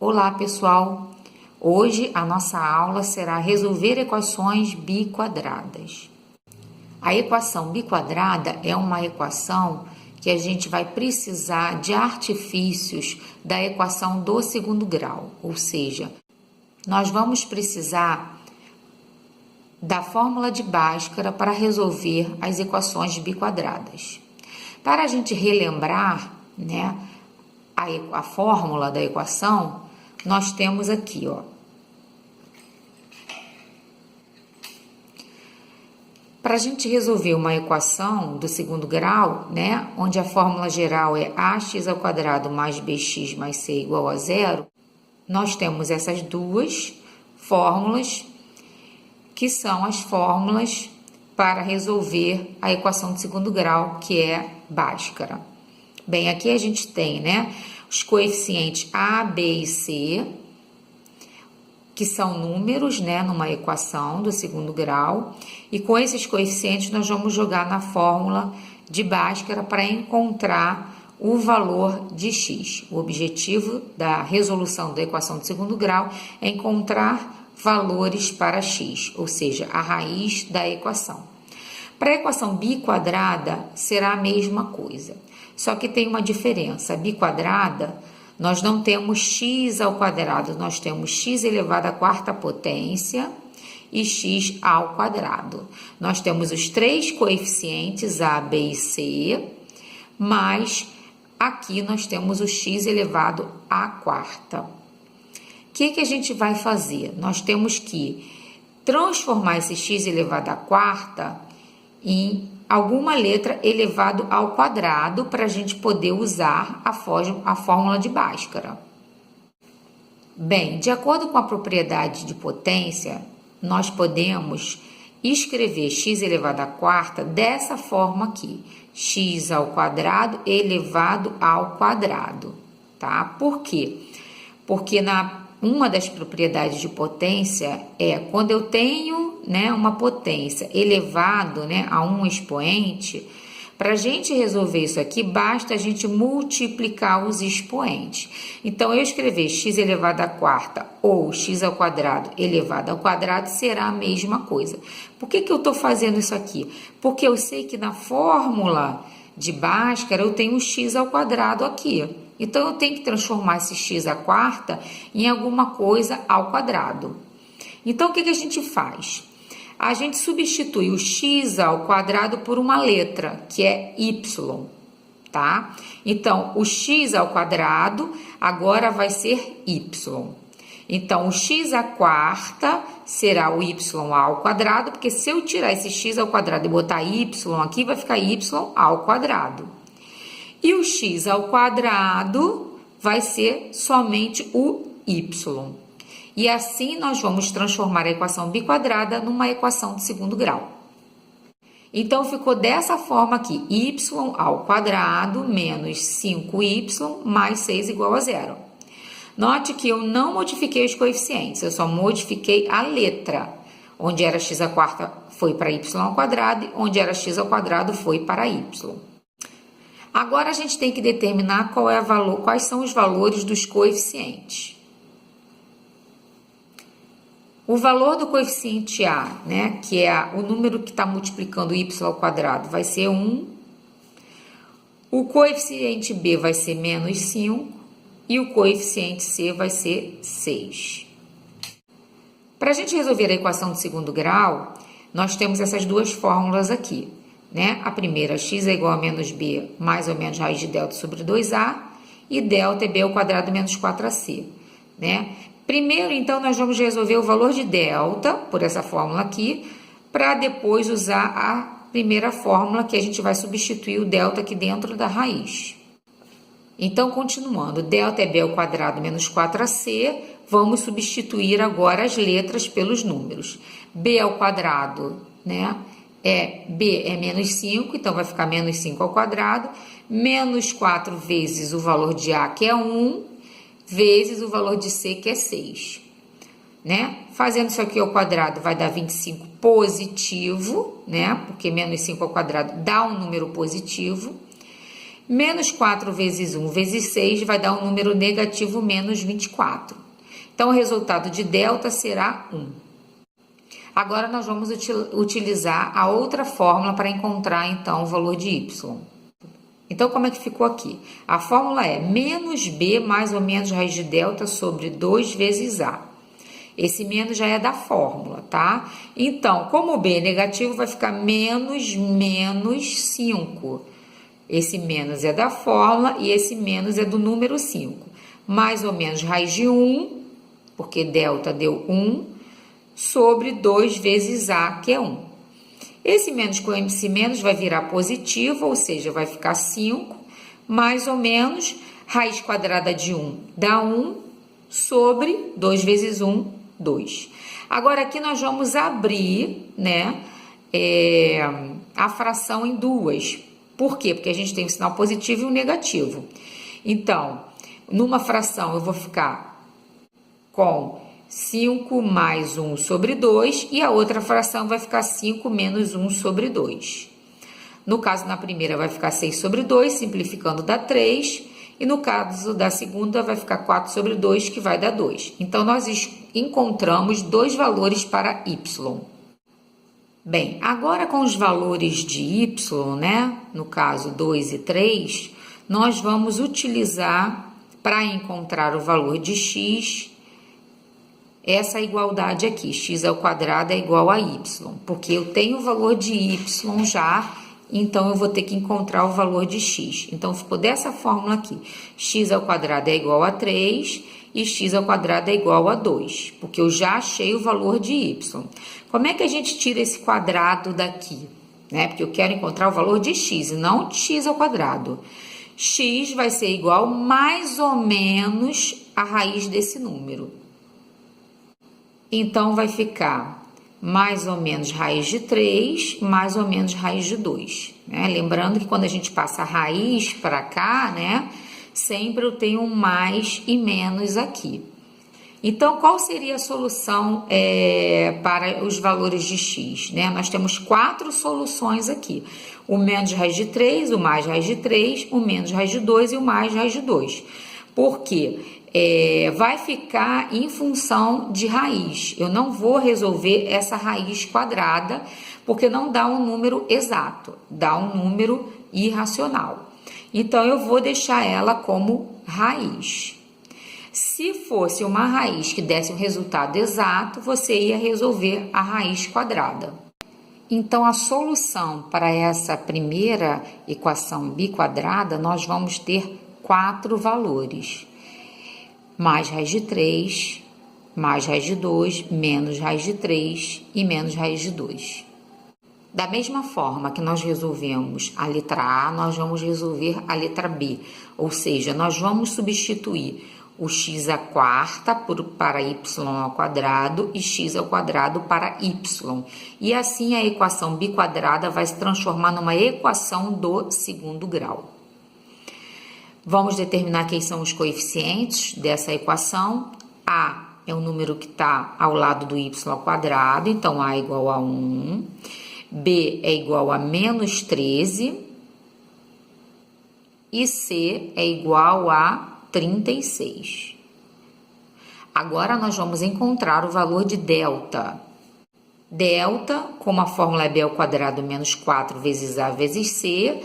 Olá, pessoal! Hoje a nossa aula será resolver equações biquadradas. A equação biquadrada é uma equação que a gente vai precisar de artifícios da equação do segundo grau, ou seja, nós vamos precisar da fórmula de Bhaskara para resolver as equações biquadradas. Para a gente relembrar, a fórmula da equação, nós temos aqui, para a gente resolver uma equação do segundo grau, onde a fórmula geral é ax² mais bx mais c igual a zero, nós temos essas duas fórmulas, que são as fórmulas para resolver a equação de segundo grau, que é Bhaskara. Bem, aqui a gente tem, os coeficientes a, b e c, que são números, numa equação do segundo grau, e com esses coeficientes nós vamos jogar na fórmula de Bhaskara para encontrar o valor de x. O objetivo da resolução da equação de segundo grau é encontrar valores para x, ou seja, a raiz da equação. Para a equação biquadrada será a mesma coisa, só que tem uma diferença. A biquadrada, nós não temos x ao quadrado, nós temos x elevado à quarta potência e x ao quadrado. Nós temos os três coeficientes a, b e c, mas aqui nós temos o x elevado à quarta. O que a gente vai fazer? Nós temos que transformar esse x elevado à quarta em alguma letra elevado ao quadrado para a gente poder usar a fórmula de Bhaskara. Bem, de acordo com a propriedade de potência, nós podemos escrever x elevado à quarta dessa forma aqui, x ao quadrado elevado ao quadrado, tá? Por quê? Porque uma das propriedades de potência é quando eu tenho, uma potência elevado, a um expoente. Para a gente resolver isso aqui, basta a gente multiplicar os expoentes. Então, eu escrever x elevado à quarta ou x ao quadrado elevado ao quadrado será a mesma coisa. Por que eu estou fazendo isso aqui? Porque eu sei que na fórmula de Bhaskara eu tenho x ao quadrado aqui. Então, eu tenho que transformar esse x à quarta em alguma coisa ao quadrado. Então, o que a gente faz? A gente substitui o x ao quadrado por uma letra, que é y, tá? Então, o x ao quadrado agora vai ser y. Então, o x à quarta será o y ao quadrado, porque se eu tirar esse x ao quadrado e botar y aqui, vai ficar y ao quadrado. E o x ao quadrado vai ser somente o y. E assim nós vamos transformar a equação biquadrada numa equação de segundo grau. Então, ficou dessa forma aqui, y ao quadrado menos 5y mais 6 igual a zero. Note que eu não modifiquei os coeficientes, eu só modifiquei a letra. Onde era x à quarta foi para y ao quadrado, e onde era x ao quadrado foi para y. Agora, a gente tem que determinar quais são os valores dos coeficientes. O valor do coeficiente A, que é o número que está multiplicando y ao quadrado, vai ser 1. O coeficiente B vai ser menos 5. E o coeficiente C vai ser 6. Para a gente resolver a equação de segundo grau, nós temos essas duas fórmulas aqui. A primeira, x é igual a menos b mais ou menos raiz de delta sobre 2a, e delta é b ao quadrado menos 4ac. Primeiro, então, nós vamos resolver o valor de delta, por essa fórmula aqui, para depois usar a primeira fórmula, que a gente vai substituir o delta aqui dentro da raiz. Então, continuando, delta é b ao quadrado menos 4ac, vamos substituir agora as letras pelos números. B ao quadrado, B é menos 5, então vai ficar menos 5 ao quadrado, menos 4 vezes o valor de A, que é 1, vezes o valor de C, que é 6. Fazendo isso aqui ao quadrado vai dar 25 positivo, porque menos 5 ao quadrado dá um número positivo. Menos 4 vezes 1 vezes 6 vai dar um número negativo menos 24. Então, o resultado de delta será 1. Agora, nós vamos utilizar a outra fórmula para encontrar, então, o valor de y. Então, como é que ficou aqui? A fórmula é menos b mais ou menos raiz de delta sobre 2 vezes a. Esse menos já é da fórmula, tá? Então, como o b é negativo, vai ficar menos 5. Esse menos é da fórmula e esse menos é do número 5. Mais ou menos raiz de 1, porque delta deu 1, sobre 2 vezes a, que é 1. Esse menos com esse menos vai virar positivo, ou seja, vai ficar 5, mais ou menos, raiz quadrada de 1 dá 1, sobre 2 vezes 1, 2. Agora, aqui nós vamos abrir, né, a fração em duas. Por quê? Porque a gente tem um sinal positivo e um negativo. Então, numa fração eu vou ficar com 5 mais 1 sobre 2, e a outra fração vai ficar 5 menos 1 sobre 2. No caso, na primeira vai ficar 6 sobre 2, simplificando dá 3, e no caso da segunda vai ficar 4 sobre 2, que vai dar 2. Então, nós encontramos dois valores para y. Bem, agora com os valores de y, né, no caso 2 e 3, nós vamos utilizar para encontrar o valor de x, essa igualdade aqui, x ao quadrado é igual a y, porque eu tenho o valor de y já, então eu vou ter que encontrar o valor de x. Então, ficou dessa fórmula aqui, x ao quadrado é igual a 3 e x ao quadrado é igual a 2, porque eu já achei o valor de y. Como é que a gente tira esse quadrado daqui? Né? Porque eu quero encontrar o valor de x e não de x ao quadrado. X vai ser igual mais ou menos a raiz desse número. Então, vai ficar mais ou menos raiz de 3, mais ou menos raiz de 2. Né? Lembrando que quando a gente passa a raiz para cá, né, sempre eu tenho um mais e menos aqui. Então, qual seria a solução para os valores de x? Né? Nós temos 4 soluções aqui. O menos raiz de 3, o mais raiz de 3, o menos raiz de 2 e o mais raiz de 2. Por quê? Vai ficar em função de raiz. Eu não vou resolver essa raiz quadrada, porque não dá um número exato, dá um número irracional. Então, eu vou deixar ela como raiz. Se fosse uma raiz que desse um resultado exato, você ia resolver a raiz quadrada. Então, a solução para essa primeira equação biquadrada, nós vamos ter 4 valores. Mais raiz de 3, mais raiz de 2, menos raiz de 3 e menos raiz de 2. Da mesma forma que nós resolvemos a letra A, nós vamos resolver a letra B. Ou seja, nós vamos substituir o x à quarta para y ao quadrado e x ao quadrado para y. E assim a equação biquadrada vai se transformar numa equação do segundo grau. Vamos determinar quem são os coeficientes dessa equação. A é o número que está ao lado do y ao quadrado, então A é igual a 1. B é igual a menos 13. E C é igual a 36. Agora, nós vamos encontrar o valor de delta. Delta, como a fórmula é b ao quadrado menos 4 vezes A vezes C,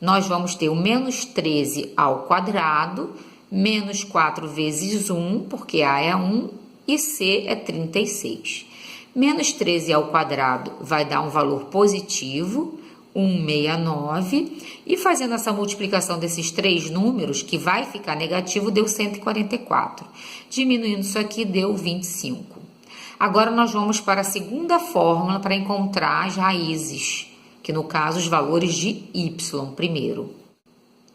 nós vamos ter o menos 13 ao quadrado, menos 4 vezes 1, porque A é 1, e C é 36. Menos 13 ao quadrado vai dar um valor positivo, 169, e fazendo essa multiplicação desses 3 números, que vai ficar negativo, deu 144. Diminuindo isso aqui, deu 25. Agora, nós vamos para a segunda fórmula para encontrar as raízes, que no caso, os valores de y primeiro.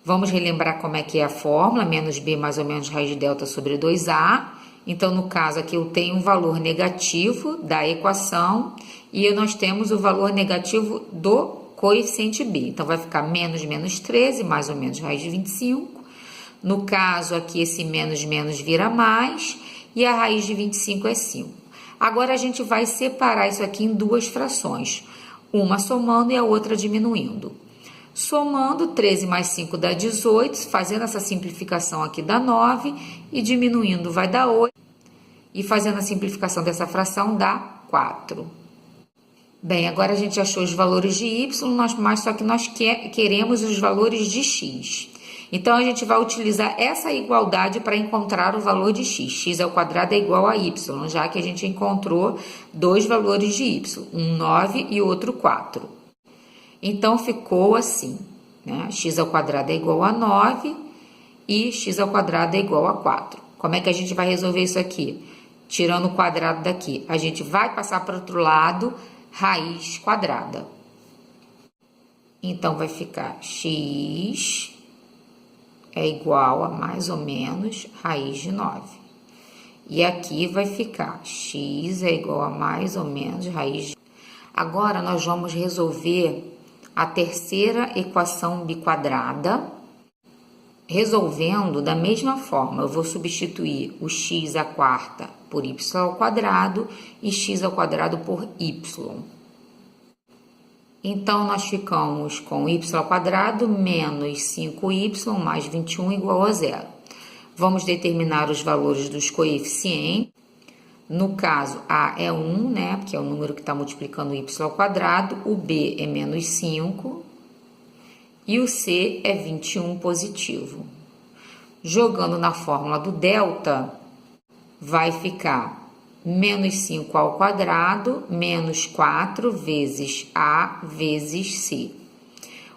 Vamos relembrar como é que é a fórmula, menos b mais ou menos raiz de delta sobre 2a. Então, no caso aqui, eu tenho um valor negativo da equação e nós temos o valor negativo do coeficiente b. Então, vai ficar menos 13, mais ou menos raiz de 25. No caso aqui, esse menos vira mais e a raiz de 25 é 5. Agora, a gente vai separar isso aqui em duas frações. Uma somando e a outra diminuindo. Somando, 13 mais 5 dá 18, fazendo essa simplificação aqui dá 9, e diminuindo vai dar 8, e fazendo a simplificação dessa fração dá 4. Bem, agora a gente achou os valores de y, mas só que nós queremos os valores de x. Então, a gente vai utilizar essa igualdade para encontrar o valor de x. X ao quadrado é igual a y, já que a gente encontrou dois valores de y, um 9 e outro 4. Então, ficou assim, né? X ao quadrado é igual a 9 e x ao quadrado é igual a 4. Como é que a gente vai resolver isso aqui? Tirando o quadrado daqui. A gente vai passar para o outro lado, raiz quadrada. Então, vai ficar x é igual a mais ou menos raiz de 9. E aqui vai ficar x é igual a mais ou menos raiz de... Agora, nós vamos resolver a terceira equação biquadrada, resolvendo da mesma forma. Eu vou substituir o x à quarta por y ao quadrado e x ao quadrado por y. Então, nós ficamos com y ao quadrado menos 5y mais 21 igual a 0. Vamos determinar os valores dos coeficientes. No caso, a é 1, né? Porque é o número que está multiplicando y ao quadrado. O b é menos 5. E o c é 21 positivo. Jogando na fórmula do delta, vai ficar menos 5 ao quadrado, menos 4 vezes A vezes C.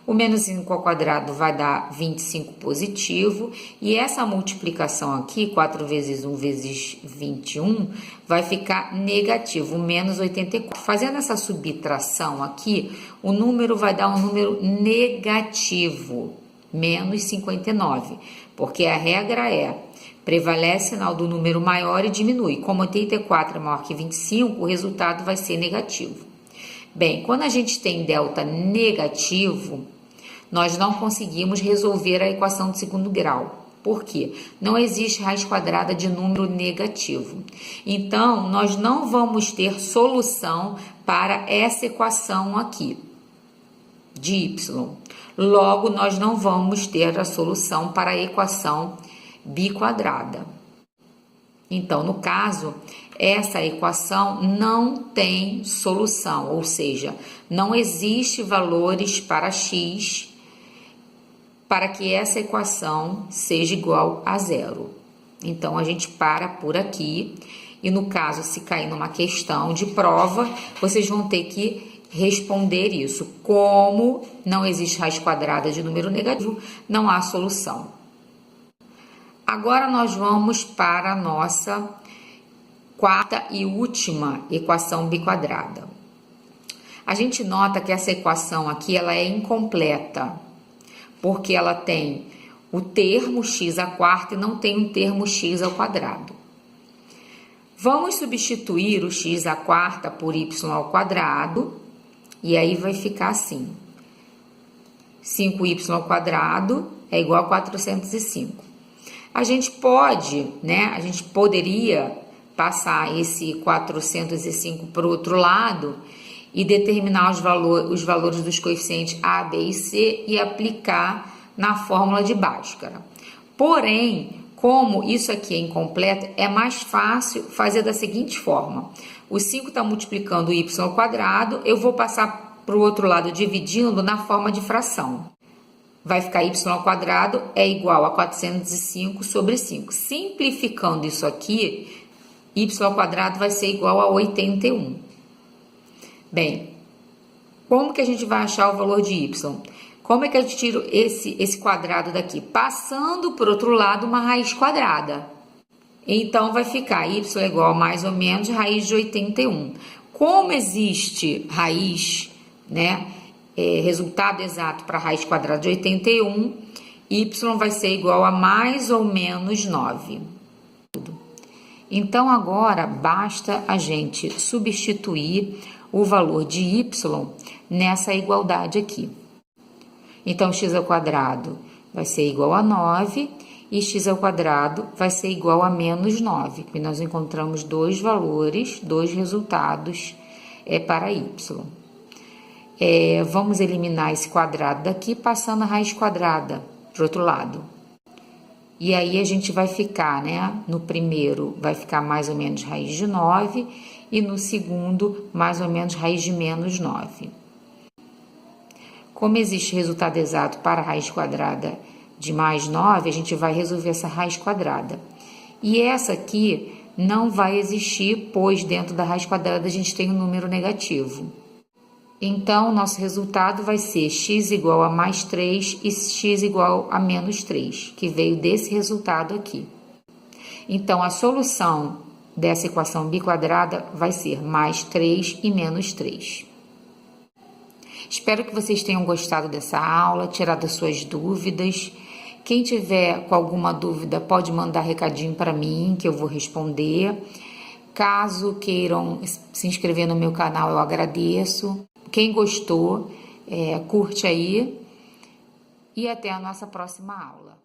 O menos 5 ao quadrado vai dar 25 positivo, e essa multiplicação aqui, 4 vezes 1 vezes 21, vai ficar negativo, menos 84. Fazendo essa subtração aqui, o número vai dar um número negativo, menos 59, porque a regra é: prevalece o sinal do número maior e diminui. Como 84 é maior que 25, o resultado vai ser negativo. Bem, quando a gente tem delta negativo, nós não conseguimos resolver a equação de segundo grau. Por quê? Não existe raiz quadrada de número negativo. Então, nós não vamos ter solução para essa equação aqui, de y. Logo, nós não vamos ter a solução para a equação biquadrada. Então, no caso, essa equação não tem solução, ou seja, não existe valores para x para que essa equação seja igual a 0. Então, a gente para por aqui, e no caso, se cair numa questão de prova, vocês vão ter que responder isso. Como não existe raiz quadrada de número negativo, não há solução. Agora, nós vamos para a nossa quarta e última equação biquadrada. A gente nota que essa equação aqui ela é incompleta, porque ela tem o termo x à quarta e não tem um termo x ao quadrado. Vamos substituir o x à quarta por y ao quadrado, e aí vai ficar assim: 5y ao quadrado é igual a 405. A gente pode, né? A gente poderia passar esse 405 para o outro lado e determinar os valores dos coeficientes A, B e C e aplicar na fórmula de Bhaskara. Porém, como isso aqui é incompleto, é mais fácil fazer da seguinte forma: o 5 está multiplicando o y ao quadrado, eu vou passar para o outro lado dividindo na forma de fração. Vai ficar y ao quadrado é igual a 405 sobre 5. Simplificando isso aqui, y ao quadrado vai ser igual a 81. Bem, como que a gente vai achar o valor de y? Como é que eu tiro esse quadrado daqui? Passando por outro lado uma raiz quadrada. Então, vai ficar y é igual a mais ou menos raiz de 81. Como existe raiz, né? Resultado exato para a raiz quadrada de 81, y vai ser igual a mais ou menos 9. Então, agora, basta a gente substituir o valor de y nessa igualdade aqui. Então, x ao quadrado vai ser igual a 9 e x ao quadrado vai ser igual a menos 9, porque nós encontramos dois valores, dois resultados para y. Vamos eliminar esse quadrado daqui, passando a raiz quadrada para o outro lado. E aí a gente vai ficar, né? No primeiro vai ficar mais ou menos raiz de 9 e no segundo mais ou menos raiz de menos 9. Como existe resultado exato para a raiz quadrada de mais 9, a gente vai resolver essa raiz quadrada. E essa aqui não vai existir, pois dentro da raiz quadrada a gente tem um número negativo. Então, nosso resultado vai ser x igual a mais 3 e x igual a menos 3, que veio desse resultado aqui. Então, a solução dessa equação biquadrada vai ser mais 3 e menos 3. Espero que vocês tenham gostado dessa aula, tirado as suas dúvidas. Quem tiver com alguma dúvida pode mandar recadinho para mim, que eu vou responder. Caso queiram se inscrever no meu canal, eu agradeço. Quem gostou, curte aí e até a nossa próxima aula.